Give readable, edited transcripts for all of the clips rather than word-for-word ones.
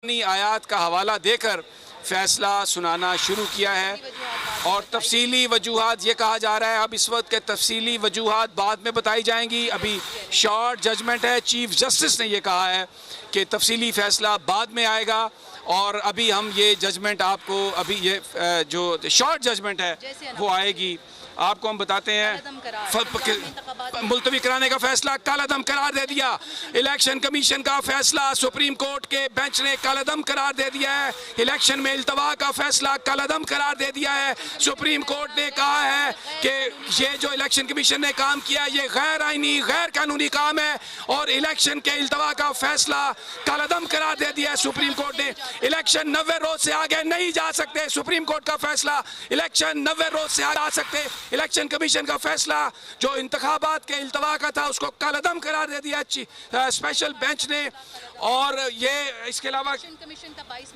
आयात का हवाला देकर फैसला सुनाना शुरू किया है और तफसीली वजूहात ये कहा जा रहा है। अब इस वक्त के तफसीली वजूहात बाद में बताई जाएंगी। अभी शॉर्ट जजमेंट है। चीफ जस्टिस ने ये कहा है कि तफसीली फैसला बाद में आएगा और अभी हम ये जजमेंट आपको अभी ये जो शॉर्ट जजमेंट है वो आएगी, आपको हम बताते हैं। मुलतवी कराने का फैसला कलअदम करार दे दिया। इलेक्शन कमीशन का फैसला सुप्रीम कोर्ट के बेंच ने कलअदम करार दे दिया है। इलेक्शन में इल्तवा का फैसला कलअदम करार दे दिया है। सुप्रीम कोर्ट ने कहा है कि ये जो इलेक्शन कमीशन ने काम किया ये गैर आईनी गैर कानूनी काम है और इलेक्शन के इल्तवा का फैसला कलअदम करार दे दिया है सुप्रीम कोर्ट ने। इलेक्शन 90 रोज से आगे नहीं जा सकते। सुप्रीम कोर्ट का फैसला, इलेक्शन 90 रोज से आगे आ सकते। इलेक्शन कमीशन का फैसला जो इंतखाबात के इल्तवा का था उसको कलअदम करार दे दिया स्पेशल बेंच ने। और ये इसके अलावा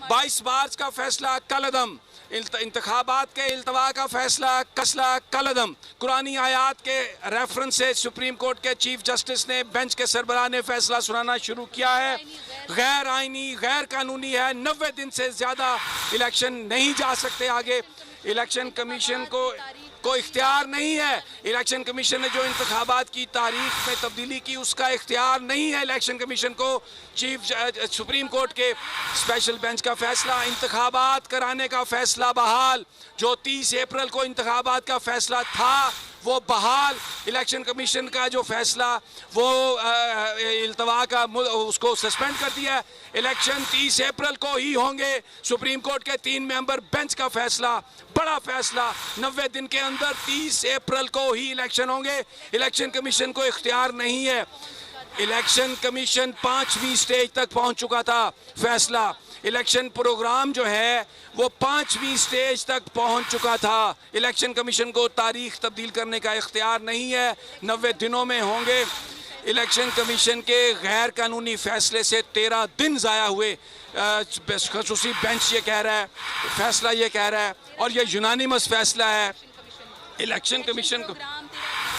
22 मार्च का फैसला कलअदम, इंतखाबात के इल्तवा का फैसला कलअदम। कुरानी आयात के रेफरेंस से सुप्रीम कोर्ट के चीफ जस्टिस ने बेंच के सरबराह ने फैसला सुनाना शुरू किया है। गैर आईनी गैर कानूनी है। 90 दिन से ज़्यादा इलेक्शन नहीं जा सकते आगे। इलेक्शन कमीशन को इख्तियार नहीं है। इलेक्शन कमीशन ने जो इंतखाबात की तारीख में तब्दीली की उसका इख्तियार नहीं है इलेक्शन कमीशन को। सुप्रीम कोर्ट के स्पेशल बेंच का फैसला, इंतखाबात कराने का फैसला बहाल। जो 30 अप्रैल को इंतखाबात का फैसला था वो बहाल। इलेक्शन कमीशन का जो फैसला वो इल्तवा का उसको सस्पेंड कर दिया। इलेक्शन 30 अप्रैल को ही होंगे। सुप्रीम कोर्ट के 3 मेंबर बेंच का फैसला, बड़ा फैसला, 90 दिन के अंदर 30 अप्रैल को ही इलेक्शन होंगे। इलेक्शन कमीशन को इख्तियार नहीं है। इलेक्शन कमीशन 5वीं स्टेज तक पहुंच चुका था। फैसला इलेक्शन प्रोग्राम जो है वो 5वीं स्टेज तक पहुंच चुका था। इलेक्शन कमीशन को तारीख तब्दील करने का इख्तियार नहीं है। 90 दिनों में होंगे। इलेक्शन कमीशन के गैर कानूनी फैसले से 13 दिन ज़ाया हुए। खसूसी बेंच ये कह रहा है, फैसला ये कह रहा है और ये यूनानिमस फैसला है। इलेक्शन कमीशन को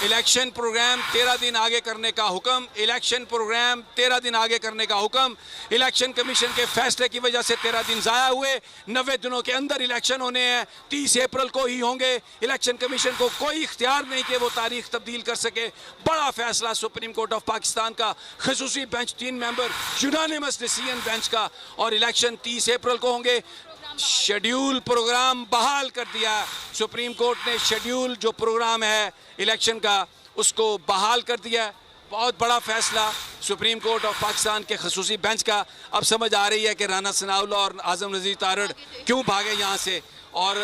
इलेक्शन प्रोग्राम 13 दिन आगे करने का हुक्म। इलेक्शन प्रोग्राम 13 दिन आगे करने का हुक्म। इलेक्शन कमीशन के फैसले की वजह से 13 दिन ज़ाया हुए। 90 दिनों के अंदर इलेक्शन होने हैं। 30 अप्रैल को ही होंगे। इलेक्शन कमीशन को कोई इख्तियार नहीं कि वो तारीख तब्दील कर सके। बड़ा फैसला सुप्रीम कोर्ट ऑफ पाकिस्तान का, खसूसी bench 3 member unanimous decision bench का। और इलेक्शन 30 अप्रैल को होंगे। शेड्यूल प्रोग्राम बहाल कर दिया। सुप्रीम कोर्ट ने शेड्यूल जो प्रोग्राम है इलेक्शन का उसको बहाल कर दिया। बहुत बड़ा फैसला सुप्रीम कोर्ट ऑफ पाकिस्तान के खसूसी बेंच का। अब समझ आ रही है कि राना सनाउल्लाह और आज़म नज़ीर तारड़ क्यों भागे यहाँ से और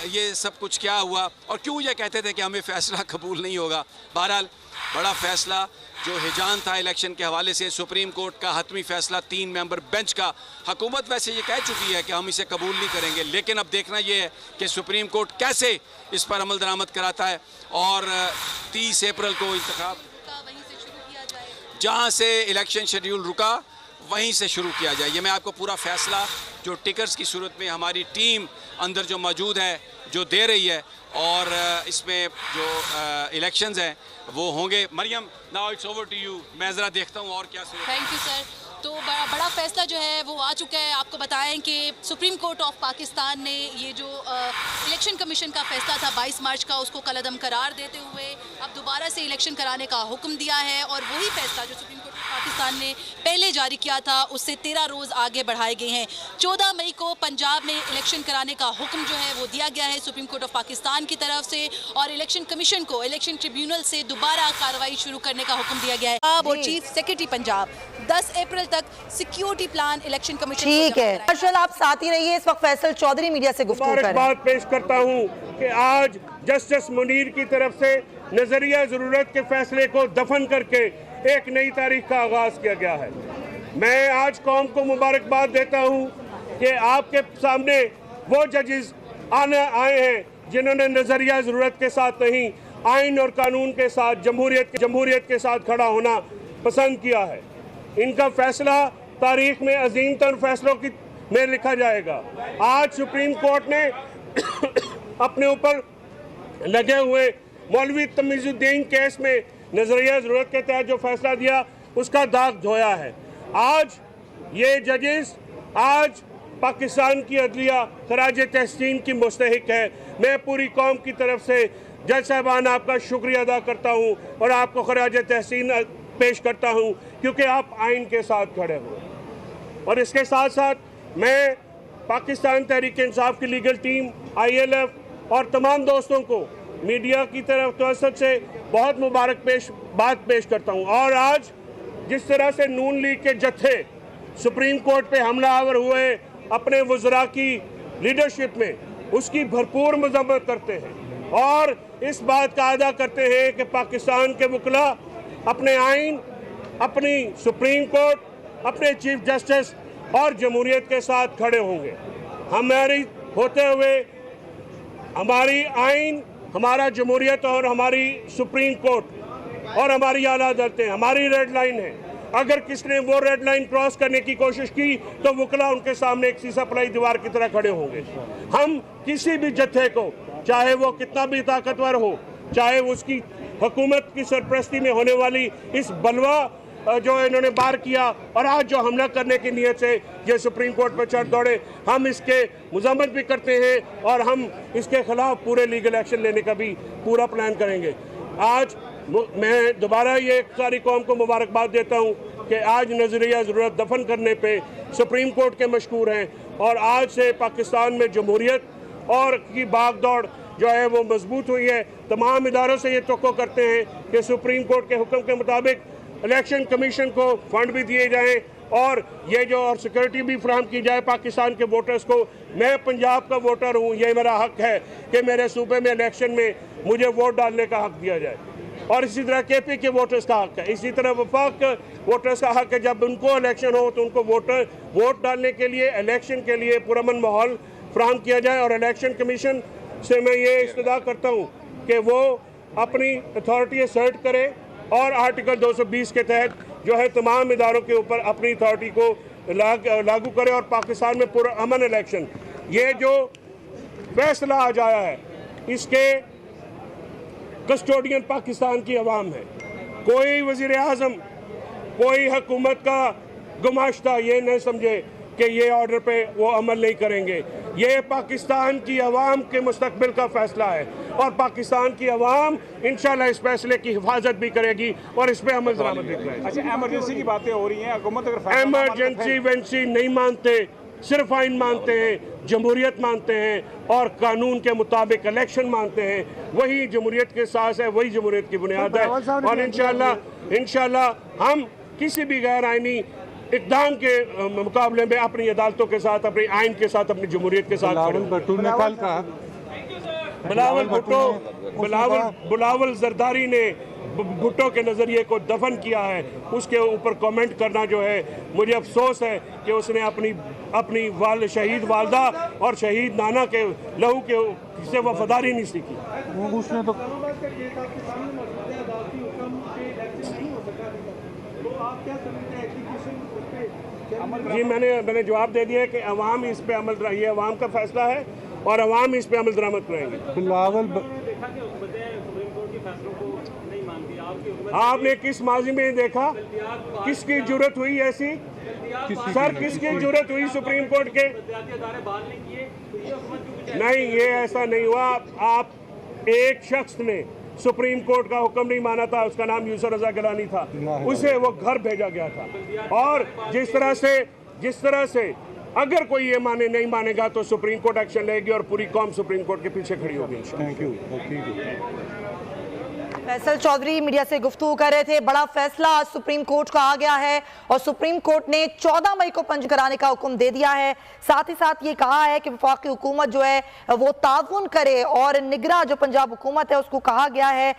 ये सब कुछ क्या हुआ और क्यों ये कहते थे कि हमें फ़ैसला कबूल नहीं होगा। बहरहाल बड़ा फ़ैसला जो हिजान था इलेक्शन के हवाले से, सुप्रीम कोर्ट का हतमी फैसला 3 मेंबर बेंच का। हुकूमत वैसे ये कह चुकी है कि हम इसे कबूल नहीं करेंगे, लेकिन अब देखना ये है कि सुप्रीम कोर्ट कैसे इस पर अमल दरामद कराता है। और 30 अप्रैल को इंतखाब जहाँ से इलेक्शन शेड्यूल रुका वहीं से शुरू किया जाए। ये मैं आपको पूरा फैसला जो टिकट्स की सूरत में हमारी टीम अंदर जो मौजूद है जो दे रही है और इसमें जो इलेक्शंस हैं वो होंगे। Maryam, now it's over to you. मैं ज़रा देखता हूँ और क्या। Thank you sir. तो बड़ा फैसला जो है वो आ चुका है। आपको बताएं कि सुप्रीम कोर्ट ऑफ पाकिस्तान ने ये जो इलेक्शन कमीशन का फैसला था 22 मार्च का उसको कलअदम करार देते हुए अब दोबारा से इलेक्शन कराने का हुक्म दिया है। और वही फैसला जो सुप्रीम कोर्ट ऑफ पाकिस्तान ने पहले जारी किया था उससे 13 रोज़ आगे बढ़ाए गए हैं। 14 मई को पंजाब में इलेक्शन कराने का हुक्म जो है वो दिया गया है सुप्रीम कोर्ट ऑफ पाकिस्तान की तरफ से और इलेक्शन कमीशन को इलेक्शन ट्रिब्यूनल से दोबारा कार्रवाई शुरू करने का हुक्म दिया गया है। और चीफ सेक्रेटरी पंजाब 10 अप्रैल तक सिक्योरिटी प्लान इलेक्शन कमीशन। ठीक है मार्शल, आप साथ ही रहिए। इस वक्त फैसल चौधरी मीडिया से गुफ्तगू कर रहे हैं। बात पेश करता हूं कि आज जस्टिस मुनीर की तरफ से नजरिया जरूरत के फैसले को दफन करके एक नई तारीख का आगाज किया गया है। मैं आज कौम को मुबारकबाद देता हूं कि आपके सामने वो जजेस आए हैं जिन्होंने नजरिया जरूरत के साथ नहीं, आइन और कानून के साथ, जमहूरियत के साथ खड़ा होना पसंद किया है। इनका फैसला तारीख में अजीम तर फैसलों की में लिखा जाएगा। आज सुप्रीम कोर्ट ने अपने ऊपर लगे हुए मौलवी तमीजुद्दीन केस में नजरिया जरूरत के तहत जो फैसला दिया उसका दाग धोया है। आज ये जजेस आज पाकिस्तान की अदलिया खराज तहसीन की मुस्तहिक है। मैं पूरी कौम की तरफ से जज साहबान आपका शुक्रिया अदा करता हूँ और आपको खराज तहसीन पेश करता हूँ, क्योंकि आप आइन के साथ खड़े हुए। और इसके साथ साथ मैं पाकिस्तान तहरीक इंसाफ की लीगल टीम, ILF और तमाम दोस्तों को मीडिया की तरफ तवज्जो से बहुत मुबारकबाद पेश करता हूँ। और आज जिस तरह से नून लीग के जत्थे सुप्रीम कोर्ट पे हमलावर हुए अपने वज़रा की लीडरशिप में, उसकी भरपूर मजम्मत करते हैं और इस बात का अदा करते हैं कि पाकिस्तान के वकला अपने आइन, अपनी सुप्रीम कोर्ट, अपने चीफ जस्टिस और जमहूरियत के साथ खड़े होंगे। हमारी होते हुए हमारी आइन, हमारा जमहूरियत और हमारी सुप्रीम कोर्ट और हमारी आला अदालतें हमारी रेड लाइन है। अगर किसने वो रेड लाइन क्रॉस करने की कोशिश की तो वकला उनके सामने एक सीसा पलाई दीवार की तरह खड़े होंगे। हम किसी भी जत्थे को, चाहे वो कितना भी ताकतवर हो, चाहे उसकी हुकूमत की सरपरस्ती में होने वाली इस बलवा जो इन्होंने बार किया और आज जो हमला करने की नीयत से ये सुप्रीम कोर्ट पर चढ़ दौड़े, हम इसके मजम्मत भी करते हैं और हम इसके खिलाफ पूरे लीगल एक्शन लेने का भी पूरा प्लान करेंगे। आज मैं दोबारा ये सारी कौम को मुबारकबाद देता हूँ कि आज नजरिया ज़रूरत दफन करने पे सुप्रीम कोर्ट के मशकूर हैं और आज से पाकिस्तान में जमहूरियत और की भागदौड़ जो है वो मजबूत हुई है। तमाम इदारों से ये तवक्को करते हैं कि सुप्रीम कोर्ट के हुक्म के मुताबिक इलेक्शन कमीशन को फंड भी दिए जाएँ और ये जो और सिक्योरिटी भी फ्राहम की जाए पाकिस्तान के वोटर्स को। मैं पंजाब का वोटर हूँ, ये मेरा हक है कि मेरे सूबे में इलेक्शन में मुझे वोट डालने का हक दिया जाए और इसी तरह KP के वोटर्स का हक है, इसी तरह वफाक वोटर्स का हक है। जब उनको इलेक्शन हो तो उनको वोट डालने के लिए, इलेक्शन के लिए पुरअमन माहौल फ्राहम किया जाए। और इलेक्शन कमीशन से मैं ये इस्तदा करता हूँ कि वो अपनी अथॉरिटी असर्ट करे और आर्टिकल 220 के तहत जो है तमाम इदारों के ऊपर अपनी अथॉरिटी को लागू करे और पाकिस्तान में पुरअमन इलेक्शन। ये जो फैसला आज आया है इसके कस्टोडियन पाकिस्तान की अवाम है। कोई वज़ीर आज़म, कोई हुकूमत का गुमाश्ता ये न समझे कि ये ऑर्डर पे वो अमल नहीं करेंगे। ये पाकिस्तान की अवाम के मुस्तकबिल का फैसला है और पाकिस्तान की अवाम इंशाल्लाह इस फैसले की हिफाजत भी करेगी और इस पर अमल दरामद भी करेगी। अच्छा, एमरजेंसी की बातें हो रही हैं, हुकूमत अगर एमरजेंसी वेंसी नहीं मानते, सिर्फ आइन मानते हैं, जमहूरियत मानते हैं और कानून के मुताबिक इलेक्शन मानते हैं। वही जमहूरियत के साथ है, वही जमहूरियत की बुनियाद है और इंशाल्लाह हम किसी भी गैर आइनी इक़दाम के मुकाबले में अपनी अदालतों के साथ, अपनी आइन के साथ, अपनी जमहूरियत के साथ बिलावल जरदारी ने भुट्टो के नज़रिए को दफन किया है, उसके ऊपर कमेंट करना जो है मुझे अफसोस है कि उसने अपनी शहीद वालदा और शहीद नाना के लहू के से वफादारी नहीं सीखी। उसने तो जी मैंने जवाब दे दिया कि अवाम इस पे अमल, ये अवाम का फैसला है और अवाम इस पे अमल दरामद करेंगे। आपने किस माजी में देखा, किसकी जरूरत हुई ऐसी? सर किसकी जरूरत हुई सुप्रीम कोर्ट के? नहीं, ये ऐसा नहीं हुआ। आप एक शख्स ने सुप्रीम कोर्ट का हुक्म नहीं माना था, उसका नाम यूसुफ रजा गिलानी था, उसे वो घर भेजा गया था। और जिस तरह से अगर कोई ये नहीं मानेगा तो सुप्रीम कोर्ट एक्शन लेगी और पूरी कौम सुप्रीम कोर्ट के पीछे खड़ी होगी। Thank you. Faisal Chaudhry media से गुफ्तगू कर रहे थे। बड़ा फैसला आज सुप्रीम कोर्ट का आ गया है और सुप्रीम कोर्ट ने 14 मई को पंच कराने का हुक्म दे दिया है। साथ ही साथ ये कहा है कि वफाकी हुकूमत जो है वो ताउन करे और निगरां जो पंजाब हुकूमत है उसको कहा गया है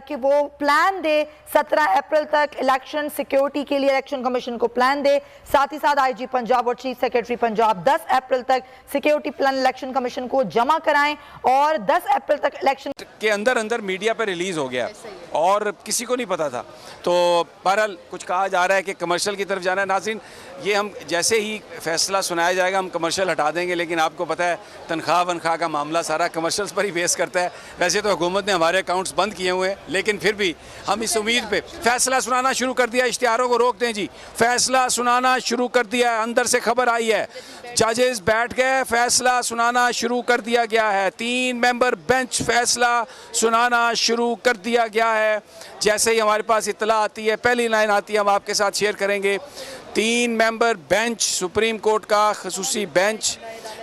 कि वो प्लान दे 17 अप्रैल तक इलेक्शन सिक्योरिटी के लिए इलेक्शन कमीशन को प्लान दे। साथ ही साथ IG पंजाब और चीफ सेक्रेटरी पंजाब 10 अप्रैल तक सिक्योरिटी प्लान इलेक्शन कमीशन को जमा कराएं और 10 अप्रैल तक इलेक्शन के अंदर मीडिया पर रिलीज हो गया और किसी को नहीं पता था। तो बहरहाल कुछ कहा जा रहा है कि कमर्शियल की तरफ जाना है। नाज़रीन, ये हम जैसे ही फैसला सुनाया जाएगा हम कमर्शियल हटा देंगे, लेकिन आपको पता है तनख्वाह वनख्वाह का मामला सारा कमर्शियल्स पर ही बेस करता है। वैसे तो हुकूमत ने हमारे अकाउंट्स बंद किए हुए हैं, लेकिन फिर भी हम इस उम्मीद पे फैसला सुनाना शुरू कर दिया। इश्तिहारों को रोक दें जी, फैसला सुनाना शुरू कर दिया है। अंदर से खबर आई है, जजेस बैठ गए, फैसला सुनाना शुरू कर दिया गया है। 3 मेंबर बेंच फैसला सुनाना शुरू कर दिया गया है। जैसे ही हमारे पास इत्तला आती है, पहली लाइन आती है, हम आपके साथ शेयर करेंगे। 3 मेंबर बेंच सुप्रीम कोर्ट का खसूसी बेंच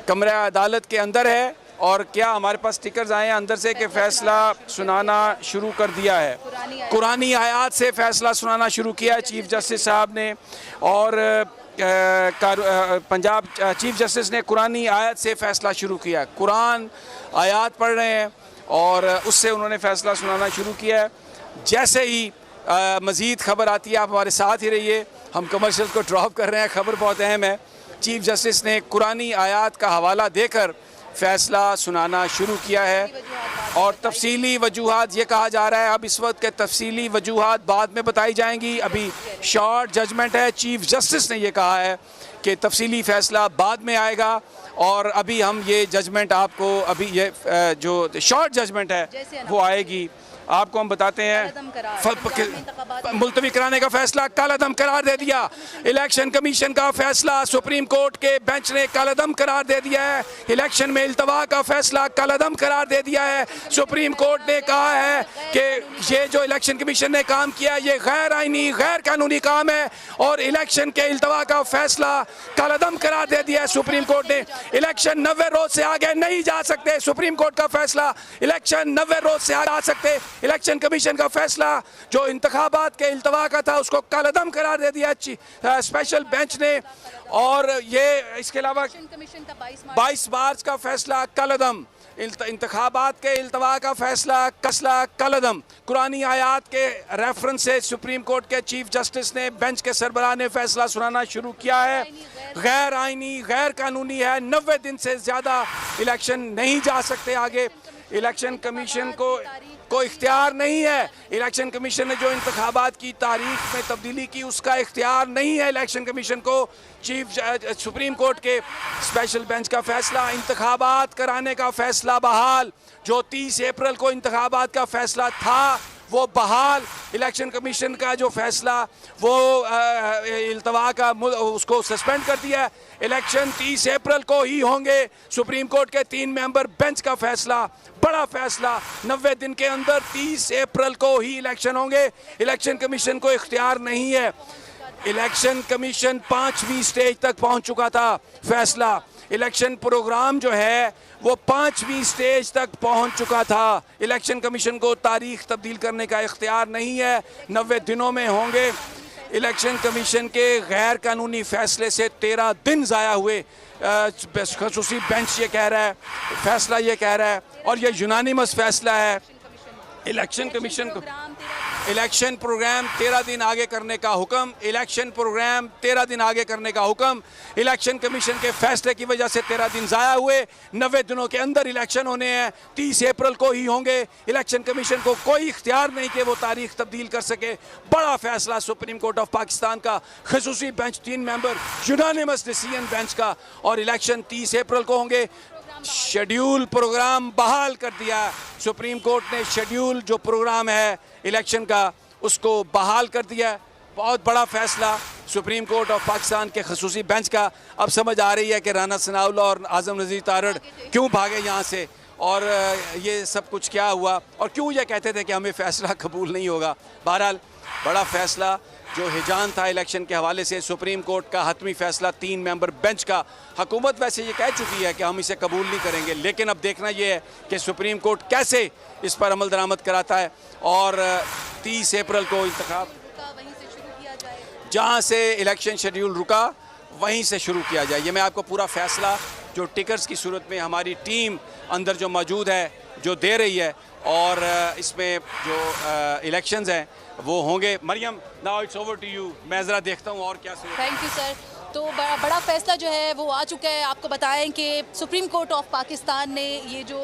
कमरे अदालत के अंदर है। और क्या हमारे पास स्टिकर्स आए हैं अंदर से कि फैसला सुनाना शुरू कर दिया है। कुरानी आयात से फैसला सुनाना शुरू किया है चीफ जस्टिस साहब ने। और पंजाब चीफ जस्टिस ने कुरानी आयत से फ़ैसला शुरू किया। कुरान आयत पढ़ रहे हैं और उससे उन्होंने फ़ैसला सुनाना शुरू किया है। जैसे ही मज़ीद खबर आती है आप हमारे साथ ही रहिए, हम कमर्शियल को ड्रॉप कर रहे हैं, खबर बहुत अहम है। चीफ जस्टिस ने कुरानी आयत का हवाला देकर फ़ैसला सुनाना शुरू किया है और तफसीली वजूहात ये कहा जा रहा है, अब इस वक्त के तफसीली वजूहात बाद में बताई जाएंगी। अभी शॉर्ट जजमेंट है, चीफ जस्टिस ने ये कहा है कि तफसीली फ़ैसला बाद में आएगा और अभी हम ये जजमेंट आपको, अभी ये जो शॉर्ट जजमेंट है वो आएगी, आपको हम बताते हैं। मुलतवी कराने का फैसला कलअदम करार दे दिया। इलेक्शन कमीशन का फैसला सुप्रीम कोर्ट के बेंच ने कलअदम करार दे दिया है। इलेक्शन में इल्तवा का फैसला कलअदम करार दे दिया है। सुप्रीम कोर्ट ने कहा है कि ये जो इलेक्शन कमीशन ने काम किया ये गैर आईनी गैर कानूनी काम है और इलेक्शन के इल्तवा का फैसला कलअदम करार दे दिया है सुप्रीम कोर्ट ने। इलेक्शन 90 रोज से आगे नहीं जा सकते। सुप्रीम कोर्ट का फैसला, इलेक्शन 90 रोज से आगे आ सकते। इलेक्शन कमीशन का फैसला जो इंतखाबात के इल्तवा का था उसको कलअदम करार दे दिया स्पेशल बेंच ने। और ये इसके अलावा 22 मार्च का फैसला कलअदम, इंतखाबात के इल्तवा का फैसला कलअदम। कुरानी आयात के रेफरेंस से सुप्रीम कोर्ट के चीफ जस्टिस ने बेंच के सरबराह ने फैसला सुनाना शुरू किया है। गैर आईनी गैर कानूनी है, 90 दिन से ज़्यादा इलेक्शन नहीं जा सकते आगे। इलेक्शन कमीशन को इख्तियार नहीं है। इलेक्शन कमीशन ने जो इंतखाबात की तारीख में तब्दीली की उसका इख्तियार नहीं है इलेक्शन कमीशन को। सुप्रीम कोर्ट के स्पेशल बेंच का फैसला, इंतखाबात कराने का फैसला बहाल। जो 30 अप्रैल को इंतखाबात का फैसला था वो बहाल। इलेक्शन कमीशन का जो फैसला वो इल्तवा का उसको सस्पेंड कर दिया है। इलेक्शन 30 अप्रैल को ही होंगे। सुप्रीम कोर्ट के 3 मेंबर बेंच का फैसला, बड़ा फैसला, 90 दिन के अंदर 30 अप्रैल को ही इलेक्शन होंगे। इलेक्शन कमीशन को इख्तियार नहीं है। इलेक्शन कमीशन 5वीं स्टेज तक पहुंच चुका था। फैसला इलेक्शन प्रोग्राम जो है वो 5वीं स्टेज तक पहुंच चुका था। इलेक्शन कमीशन को तारीख तब्दील करने का इख्तियार नहीं है, 90 दिनों में होंगे। इलेक्शन कमीशन के गैर कानूनी फैसले से 13 दिन ज़ाया हुए। खसूसी बेंच ये कह रहा है, फैसला ये कह रहा है और ये यूनानिमस फैसला है। इलेक्शन कमीशन को इलेक्शन प्रोग्राम 13 दिन आगे करने का हुक्म। इलेक्शन प्रोग्राम 13 दिन आगे करने का हुक्म। इलेक्शन कमीशन के फैसले की वजह से 13 दिन ज़ाया हुए। 90 दिनों के अंदर इलेक्शन होने हैं, 30 अप्रैल को ही होंगे। इलेक्शन कमीशन को कोई इख्तियार नहीं कि वो तारीख तब्दील कर सके। बड़ा फैसला सुप्रीम कोर्ट ऑफ पाकिस्तान का, खसूसी bench 3 member unanimous decision bench का। और इलेक्शन 30 अप्रैल को होंगे। शेड्यूल प्रोग्राम बहाल कर दिया। सुप्रीम कोर्ट ने शेड्यूल जो प्रोग्राम है इलेक्शन का उसको बहाल कर दिया। बहुत बड़ा फैसला सुप्रीम कोर्ट ऑफ पाकिस्तान के खसूसी बेंच का। अब समझ आ रही है कि राना सनाउल्लाह और आज़म नज़ीर तारड़ क्यों भागे यहाँ से और ये सब कुछ क्या हुआ और क्यों ये कहते थे कि हमें फ़ैसला कबूल नहीं होगा। बहरहाल बड़ा फैसला जो हिजान था इलेक्शन के हवाले से, सुप्रीम कोर्ट का हतमी फैसला 3 मेंबर बेंच का। हुकूमत वैसे ये कह चुकी है कि हम इसे कबूल नहीं करेंगे, लेकिन अब देखना ये है कि सुप्रीम कोर्ट कैसे इस पर अमल दरामद कराता है। और 30 अप्रैल को इंतखाब जहाँ से इलेक्शन शेड्यूल रुका वहीं से शुरू किया जाए। ये मैं आपको पूरा फैसला जो टिकट्स की सूरत में हमारी टीम अंदर जो मौजूद है जो दे रही है और इसमें जो इलेक्शंस हैं वो होंगे। Maryam, now it's over to you. मैं ज़रा देखता हूँ और क्या। Thank you sir. तो बड़ा फैसला जो है वो आ चुका है। आपको बताएं कि सुप्रीम कोर्ट ऑफ पाकिस्तान ने ये जो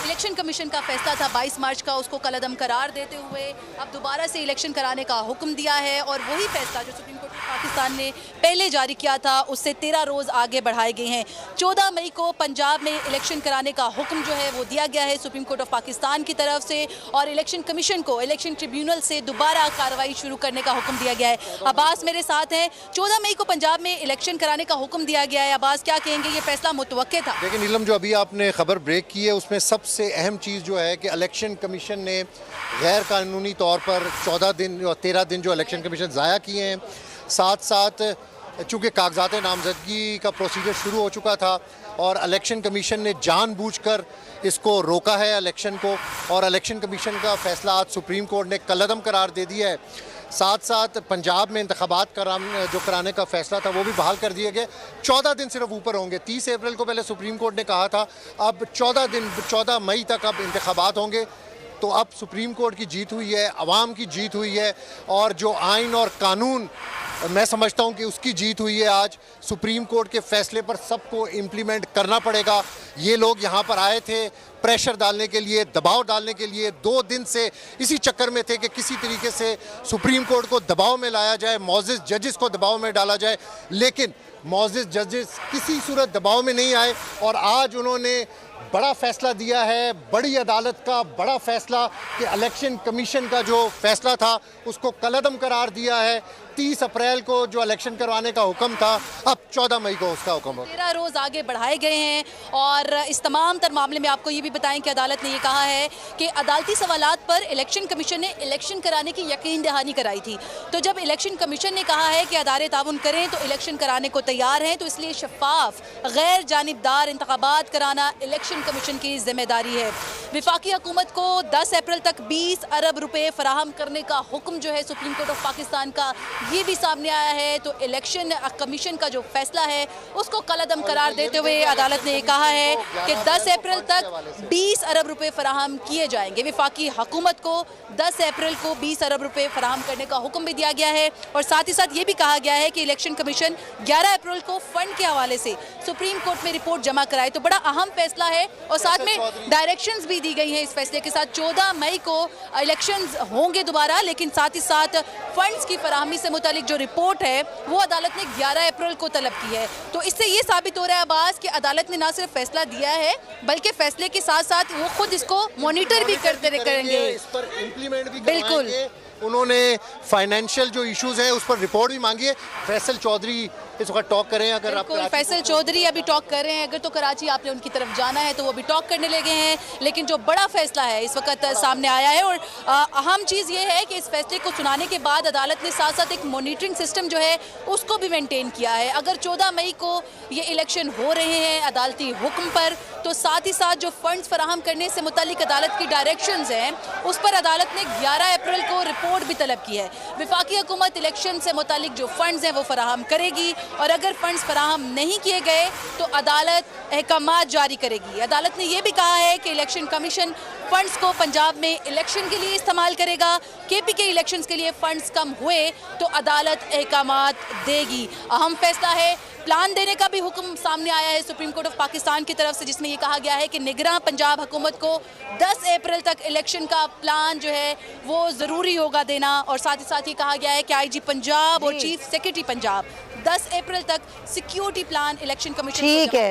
इलेक्शन कमीशन का फैसला था 22 मार्च का उसको कलअदम करार देते हुए अब दोबारा से इलेक्शन कराने का हुक्म दिया है। और वही फैसला जो सुप्रीम कोर्ट पाकिस्तान ने पहले जारी किया था उससे 13 रोज़ आगे बढ़ाए गए हैं। 14 मई को पंजाब में इलेक्शन कराने का हुक्म जो है वो दिया गया है सुप्रीम कोर्ट ऑफ पाकिस्तान की तरफ से, और इलेक्शन कमीशन को इलेक्शन ट्रिब्यूनल से दोबारा कार्रवाई शुरू करने का हुक्म दिया गया है। अब्बास मेरे साथ हैं। 14 मई को पंजाब में इलेक्शन कराने का हुक्म दिया गया है। अब्बास, क्या कहेंगे, ये फैसला मुतवक्के था? देखिए नीलम, जो अभी आपने खबर ब्रेक की है उसमें सबसे अहम चीज़ जो है कि इलेक्शन कमीशन ने गैर कानूनी तौर पर 14 दिन और 13 दिन जो इलेक्शन कमीशन ज़ाया किए हैं, साथ साथ चूँकि कागजात नामजदगी का प्रोसीजर शुरू हो चुका था और इलेक्शन कमीशन ने जानबूझकर इसको रोका है इलेक्शन को, और इलेक्शन कमीशन का फैसला आज सुप्रीम कोर्ट ने कलअदम करार दे दिया है। साथ साथ पंजाब में इंतखाबात जो कराने का फैसला था वो भी बहाल कर दिए गए। 14 दिन सिर्फ ऊपर होंगे। 30 अप्रैल को पहले सुप्रीम कोर्ट ने कहा था, अब 14 मई तक अब इंतखाबात होंगे। तो अब सुप्रीम कोर्ट की जीत हुई है, अवाम की जीत हुई है, और जो आइन और कानून मैं समझता हूं कि उसकी जीत हुई है। आज सुप्रीम कोर्ट के फैसले पर सबको इम्प्लीमेंट करना पड़ेगा। ये लोग यहाँ पर आए थे प्रेशर डालने के लिए, दबाव डालने के लिए, 2 दिन से इसी चक्कर में थे कि किसी तरीके से सुप्रीम कोर्ट को दबाव में लाया जाए, मौजिज़ जजेस को दबाव में डाला जाए, लेकिन मौजिज़ जजेस किसी सूरत दबाव में नहीं आए और आज उन्होंने बड़ा फैसला दिया है, बड़ी अदालत का बड़ा फैसला कि इलेक्शन कमीशन का जो फैसला था उसको कलअदम करार दिया है। 30 अप्रैल को जो इलेक्शन करवाने का हुक्म था, अब 14 मई को उसका हुक्म हो। 13 रोज़ आगे बढ़ाए गए हैं, और इस तमाम तर मामले में आपको ये भी बताएं कि अदालत ने ये कहा है कि अदालती सवालात पर इलेक्शन कमीशन ने इलेक्शन कराने की यकीन दहानी कराई थी। तो जब इलेक्शन कमीशन ने कहा है कि अदारे ताउन करें तो इलेक्शन कराने को तैयार हैं, तो इसलिए शफाफ गैर जानिबदार इंतखाबात कराना इलेक्शन कमीशन की जिम्मेदारी है। विफाकी हुकूमत को 10 अप्रैल तक 20 अरब रुपए फराहम करने का हुक्म जो है सुप्रीम कोर्ट ऑफ पाकिस्तान का, ये भी सामने आया है। तो इलेक्शन कमीशन का जो फैसला है उसको कलअदम करार देते हुए अदालत ने कहा है कि 10 अप्रैल तक 20 अरब रुपए फराहम किए जाएंगे। विफाकी हुकूमत को 10 अप्रैल को 20 अरब रुपए फराहम करने का हुक्म भी दिया गया है, और साथ ही साथ ये भी कहा गया है कि इलेक्शन कमीशन 11 अप्रैल को फंड के हवाले से सुप्रीम कोर्ट में रिपोर्ट जमा कराए। तो बड़ा अहम फैसला है, और साथ में डायरेक्शंस भी दी गई हैं इस फैसले के साथ। 14 मई को इलेक्शंस होंगे दोबारा, लेकिन साथ ही साथ फंड्स की फराहमी से मुतालिक जो रिपोर्ट है वो अदालत ने 11 अप्रैल को तलब की है। तो इससे ये साबित हो रहा है अब्बास कि अदालत ने ना सिर्फ फैसला दिया है बल्कि फैसले के साथ साथ वो खुद इसको मॉनिटर भी करते रहेंगे, इस पर इम्प्लीमेंट भी बिल्कुल। उन्होंने फाइनेंशियल जो इश्यूज हैं उस पर रिपोर्ट भी मांगी है। फैसल चौधरी इस वक्त टॉक करें, अगर आप फैसल चौधरी अभी टॉक कर रहे हैं, अगर तो कराची आपने उनकी तरफ जाना है तो वो अभी टॉक करने लगे हैं। लेकिन जो बड़ा फैसला है इस वक्त सामने आया है, और अहम चीज़ ये है कि इस फैसले को सुनाने के बाद अदालत ने साथ साथ एक मॉनिटरिंग सिस्टम जो है उसको भी मेंटेन किया है। अगर 14 मई को ये इलेक्शन हो रहे हैं अदालती हुक्म पर, तो साथ ही साथ जो फंड्स फराहम करने से मुतालिक अदालत की डायरेक्शंस हैं उस पर अदालत ने 11 अप्रैल को रिपोर्ट भी तलब की है। विफाकी हुकूमत इलेक्शन से मुतालिक जो फंड्स हैं वो फराहम करेगी, और अगर फंड्स फराहम नहीं किए गए तो अदालत अहकामात जारी करेगी। अदालत ने यह भी कहा है कि इलेक्शन कमीशन फंड्स को पंजाब में इलेक्शन के लिए इस्तेमाल करेगा। KP के इलेक्शंस के लिए फंड्स कम हुए तो अदालत अहकामात देगी। अहम फैसला है। प्लान देने का भी हुक्म सामने आया है सुप्रीम कोर्ट ऑफ पाकिस्तान की तरफ से, जिसमें यह कहा गया है कि निगरां पंजाब हुकूमत को 10 अप्रैल तक इलेक्शन का प्लान जो है वो ज़रूरी होगा देना, और साथ ही साथ ये कहा गया है कि IG पंजाब और चीफ सेक्रेटरी पंजाब 10 अप्रैल तक सिक्योरिटी प्लान इलेक्शन कमीशन ठीक है।